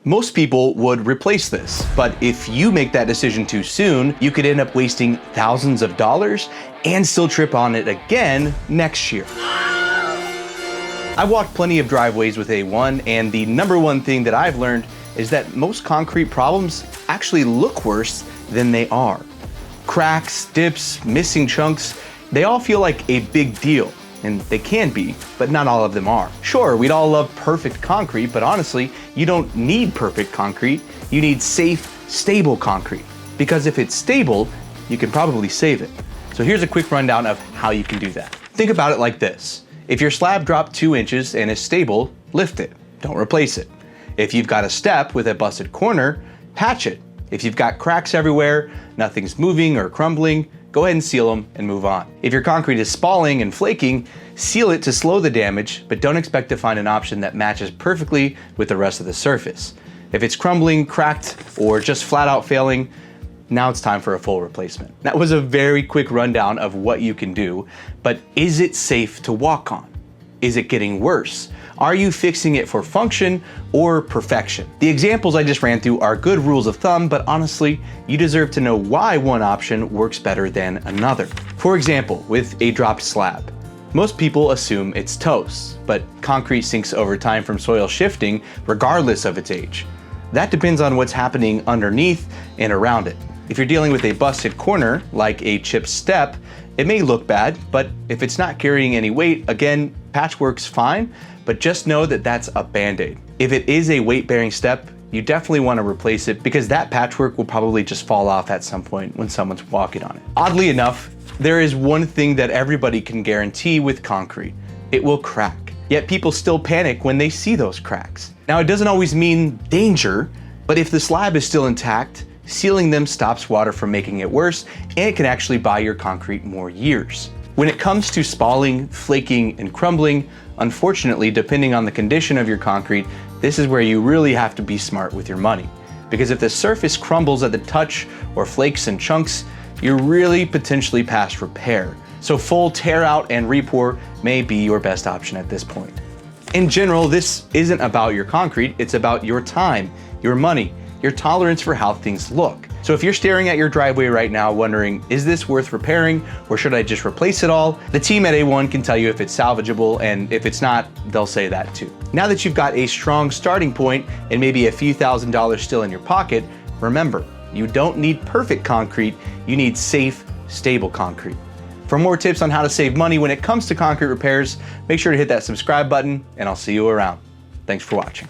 Most people would replace this, but if you make that decision too soon, you could end up wasting thousands of dollars and still trip on it again next year. I've walked plenty of driveways with A1, and the number one thing that I've learned is that most concrete problems actually look worse than they are. Cracks, dips, missing chunks, they all feel like a big deal. And they can be, but not all of them are. Sure, we'd all love perfect concrete, but honestly, you don't need perfect concrete. You need safe, stable concrete. Because if it's stable, you can probably save it. So here's a quick rundown of how you can do that. Think about it like this. If your slab dropped 2 inches and is stable, lift it, don't replace it. If you've got a step with a busted corner, patch it. If you've got cracks everywhere, nothing's moving or crumbling, go ahead and seal them and move on. If your concrete is spalling and flaking, seal it to slow the damage, but don't expect to find an option that matches perfectly with the rest of the surface. If it's crumbling, cracked, or just flat out failing, now it's time for a full replacement. That was a very quick rundown of what you can do, but is it safe to walk on? Is it getting worse? Are you fixing it for function or perfection? The examples I just ran through are good rules of thumb, but honestly, you deserve to know why one option works better than another. For example, with a dropped slab. Most people assume it's toast, but concrete sinks over time from soil shifting regardless of its age. That depends on what's happening underneath and around it. If you're dealing with a busted corner, like a chipped step, it may look bad, but if it's not carrying any weight, again, patchwork's fine, but just know that that's a Band-Aid. If it is a weight-bearing step, you definitely want to replace it because that patchwork will probably just fall off at some point when someone's walking on it. Oddly enough, there is one thing that everybody can guarantee with concrete. It will crack. Yet people still panic when they see those cracks. Now, it doesn't always mean danger, but if the slab is still intact, sealing them stops water from making it worse, and it can actually buy your concrete more years. When it comes to spalling, flaking, and crumbling, unfortunately, depending on the condition of your concrete, this is where you really have to be smart with your money. Because if the surface crumbles at the touch or flakes and chunks, you're really potentially past repair. So full tear out and repour may be your best option at this point. In general, this isn't about your concrete, it's about your time, your money, your tolerance for how things look. So if you're staring at your driveway right now wondering, is this worth repairing or should I just replace it all? The team at A1 can tell you if it's salvageable, and if it's not, they'll say that too. Now that you've got a strong starting point and maybe a few $1,000s still in your pocket, remember, you don't need perfect concrete, you need safe, stable concrete. For more tips on how to save money when it comes to concrete repairs, make sure to hit that subscribe button and I'll see you around. Thanks for watching.